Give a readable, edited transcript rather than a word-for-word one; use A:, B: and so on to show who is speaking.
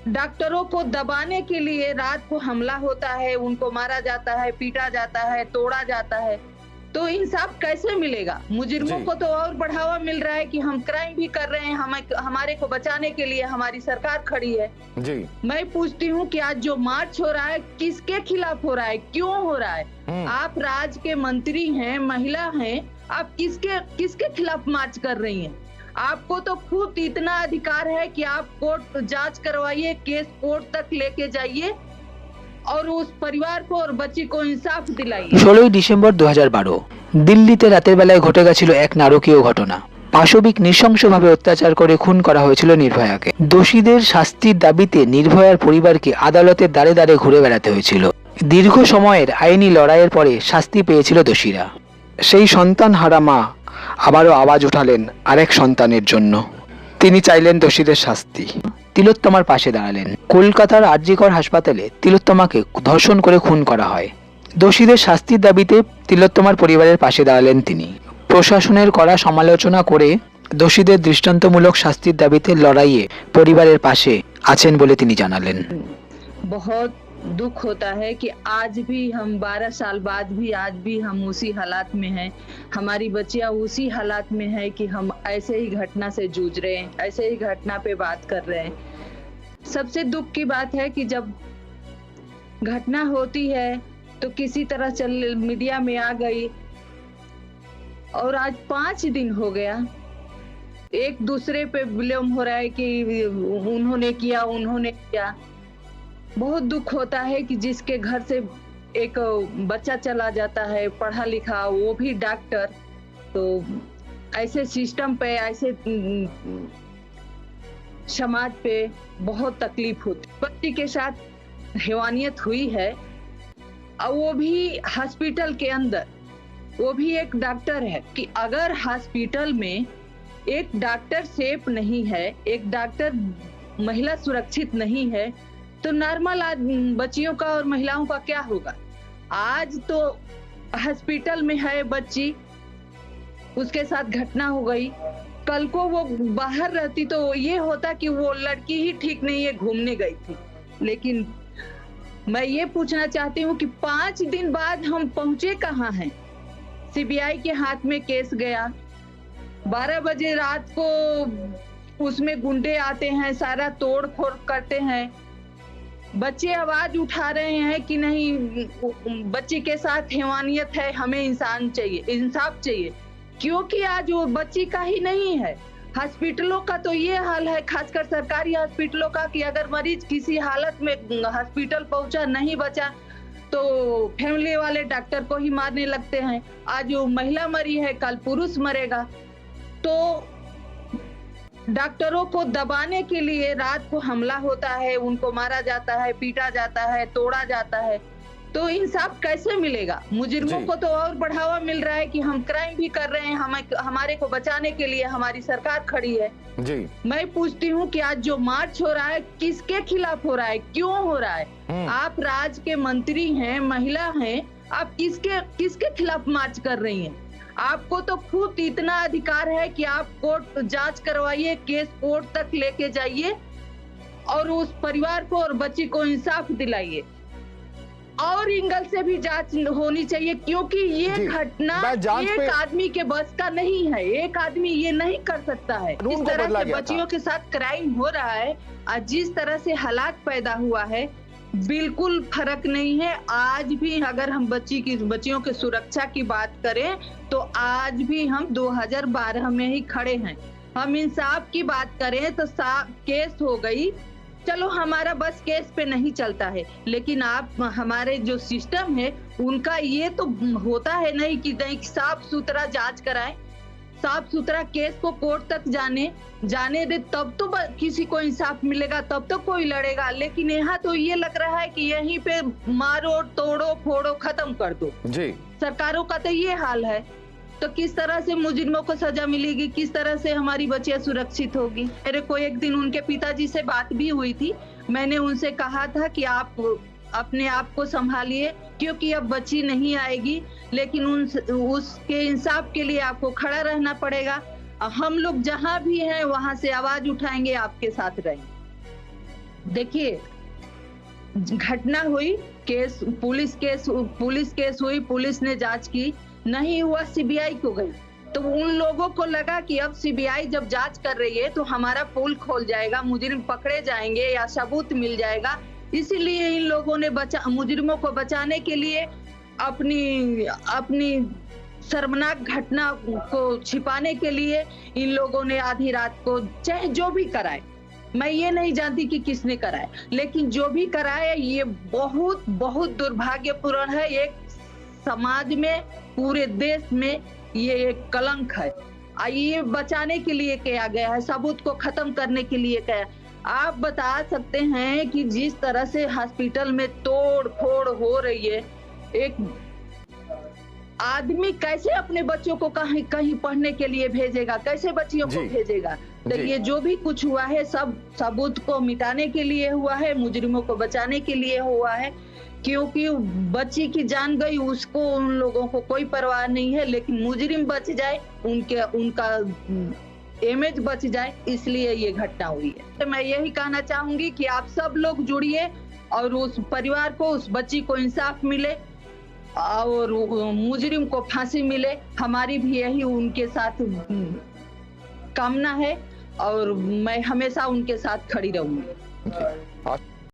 A: डॉक्टरों को दबाने के लिए रात को हमला होता है, उनको मारा जाता है, पीटा जाता है, तोड़ा जाता है, तो इंसाफ कैसे मिलेगा? मुजरिमों को तो और बढ़ावा मिल रहा है कि हम क्राइम भी कर रहे हैं, हमारे को बचाने के लिए हमारी सरकार खड़ी है। जी मैं पूछती हूँ कि आज जो मार्च हो रहा है किसके खिलाफ हो रहा है, क्यों हो रहा है? आप राज्य के मंत्री हैं, महिला हैं, आप किसके खिलाफ मार्च कर रही हैं? आपको तो खुद इतना अधिकार है कि आप कोर्ट जांच करवाइए, केस कोर्ट तक लेके जाइए और उस परिवार को और बच्ची को इंसाफ दिलाइए।
B: 16 ডিসেম্বর 2012 দিল্লিতে রাতের বেলায় ঘটে গেছিল এক নারকীয় ঘটনা। পাশবিক নৃশংসভাবে অত্যাচার করে খুন করা হয়েছিল নির্ভয়াকে। দোষীদের শাস্তির দাবিতে নির্ভয়ার পরিবারকে আদালতের দ্বারে দ্বারে ঘুরে বেড়াতে হয়েছিল। দীর্ঘ সময়ের আইনি লড়াইয়ের পরে শাস্তি পেয়েছিল দোষীরা। সেই সন্তানহারা মা আবারও আওয়াজ উঠালেন আরেক সন্তানের জন্য। তিনি চাইলেন দোষীদের শাস্তি। তিলোত্তমার পাশে দাঁড়ালেন। কলকাতার আরজিকর হাসপাতালে তিলোত্তমাকে ধর্ষণ করে খুন করা হয়। দোষীদের শাস্তির দাবিতে তিলোত্তমার পরিবারের পাশে দাঁড়ালেন তিনি। প্রশাসনের কড়া সমালোচনা করে দোষীদের দৃষ্টান্তমূলক শাস্তির দাবিতে লড়াইয়ে পরিবারের পাশে আছেন বলে তিনি জানালেন।
A: बहुत दुख होता है कि आज भी हम 12 साल बाद भी आज भी हम उसी हालात में हैं, हमारी बच्चियां उसी हालात में है कि हम ऐसे ही घटना से जूझ रहे हैं, ऐसे ही घटना पे बात कर रहे हैं। सबसे दुख की बात है कि जब घटना होती है तो किसी तरह मीडिया में आ गई और आज 5 दिन हो गया, एक दूसरे पे ब्लेम हो रहा है कि उन्होंने किया। बहुत दुख होता है कि जिसके घर से एक बच्चा चला जाता है, पढ़ा लिखा, वो भी डॉक्टर, तो ऐसे सिस्टम पे, ऐसे समाज पे बहुत तकलीफ होती। बच्ची के साथ हैवानियत हुई है और वो भी हॉस्पिटल के अंदर, वो भी एक डॉक्टर है कि अगर हॉस्पिटल में एक डॉक्टर सेफ नहीं है, एक डॉक्टर महिला सुरक्षित नहीं है, तो नॉर्मल बच्चियों का और महिलाओं का क्या होगा? आज तो हॉस्पिटल में है बच्ची, उसके साथ घटना हो गई, कल को वो बाहर रहती तो ये होता कि वो लड़की ही ठीक नहीं है, घूमने गई थी। लेकिन मैं ये पूछना चाहती हूँ कि 5 दिन बाद हम पहुंचे कहाँ हैं? सीबीआई के हाथ में केस गया, 12 बजे रात को उसमें गुंडे आते हैं, सारा तोड़ फोड़ करते हैं। बच्चे आवाज उठा रहे हैं कि नहीं, बच्ची के साथ हैवानियत है, हमें इंसाफ चाहिए, क्योंकि आज वो बच्ची का ही नहीं है। हॉस्पिटलों का तो ये हाल है, खासकर सरकारी हॉस्पिटलों का, कि अगर मरीज किसी हालत में हॉस्पिटल पहुंचा, नहीं बचा, तो फैमिली वाले डॉक्टर को ही मारने लगते हैं। आज वो महिला मरी है, कल पुरुष मरेगा। तो डॉक्टरों को दबाने के लिए रात को हमला होता है, उनको मारा जाता है, पीटा जाता है, तोड़ा जाता है, तो इंसाफ कैसे मिलेगा? मुजरिमों को तो और बढ़ावा मिल रहा है कि हम क्राइम भी कर रहे हैं, हमारे को बचाने के लिए हमारी सरकार खड़ी है। जी मैं पूछती हूँ कि आज जो मार्च हो रहा है किसके खिलाफ हो रहा है, क्यों हो रहा है? आप राज्य के मंत्री हैं, महिला हैं, आप किसके खिलाफ मार्च कर रही हैं? आपको तो खुद इतना अधिकार है कि आप कोर्ट जांच करवाइए, केस कोर्ट तक लेके जाइए और उस परिवार को और बच्ची को इंसाफ दिलाइए। और एंगल से भी जांच होनी चाहिए, क्योंकि ये घटना एक आदमी के बस का नहीं है, एक आदमी ये नहीं कर सकता है। इस तरह से बच्चियों के साथ क्राइम हो रहा है और जिस तरह से हालात पैदा हुआ है, बिल्कुल फर्क नहीं है। आज भी अगर हम बच्चियों की सुरक्षा की बात करें तो आज भी हम 2012 में ही खड़े हैं। हम इंसाफ की बात करें तो केस हो गई, चलो हमारा बस केस पे नहीं चलता है, लेकिन आप हमारे जो सिस्टम है उनका ये तो होता है नहीं कि साफ सुथरा जांच कराएं, साफ सुथरा केस को कोर्ट तक जाने दे, तब तो किसी को इंसाफ मिलेगा, तब तो कोई लड़ेगा। लेकिन यहाँ तो ये लग रहा है कि यहीं पे मारो, तोड़ो, फोड़ो, खत्म कर दो। जी सरकारों का तो ये हाल है, तो किस तरह से मुजरिमों को सजा मिलेगी, किस तरह से हमारी बच्चियां सुरक्षित होगी? मेरे को एक दिन उनके पिताजी से बात भी हुई थी, मैंने उनसे कहा था कि आप अपने आप को संभालिए, क्योंकि अब बच्ची नहीं आएगी, लेकिन उसके इंसाफ के लिए आपको खड़ा रहना पड़ेगा। हम लोग जहां भी हैं वहां से आवाज उठाएंगे, आपके साथ रहेंगे। देखिए, घटना हुई, पुलिस केस हुई, पुलिस ने जांच की, नहीं हुआ, सीबीआई को गई। तो उन लोगों को लगा कि अब सीबीआई जब जांच कर रही है तो हमारा पोल खोल जाएगा, मुजरिम पकड़े जाएंगे या सबूत मिल जाएगा। इसीलिए इन लोगों ने मुजरिमों को बचाने के लिए अपनी शर्मनाक घटना को छिपाने के लिए इन लोगों ने आधी रात को, चाहे जो भी कराए, मैं ये नहीं जानती कि किसने कराए, लेकिन जो भी कराए ये बहुत बहुत दुर्भाग्यपूर्ण है। एक समाज में, पूरे देश में ये एक कलंक है। ये बचाने के लिए किया गया है, सबूत को खत्म करने के लिए किया। आप बता सकते हैं कि जिस तरह से हॉस्पिटल में तोड़ फोड़ हो रही है, एक आदमी कैसे अपने बच्चों को कहीं कहीं पढ़ने के लिए भेजेगा, कैसे बच्चियों को भेजेगा? तो ये जो भी कुछ हुआ है सब सबूत को मिटाने के लिए हुआ है, मुजरिमों को बचाने के लिए हुआ है। क्योंकि बच्ची की जान गई, उसको, उन लोगों को कोई परवाह नहीं है, लेकिन मुजरिम बच जाए, उनका इमेज बच जाए, इसलिए ये घटना हुई है। तो मैं यही कहना चाहूंगी कि आप सब लोग जुड़िए और उस परिवार को, उस बच्ची को इंसाफ मिले और मुजरिम को फांसी मिले। हमारी भी यही उनके साथ कामना है और मैं हमेशा उनके साथ खड़ी रहूंगी।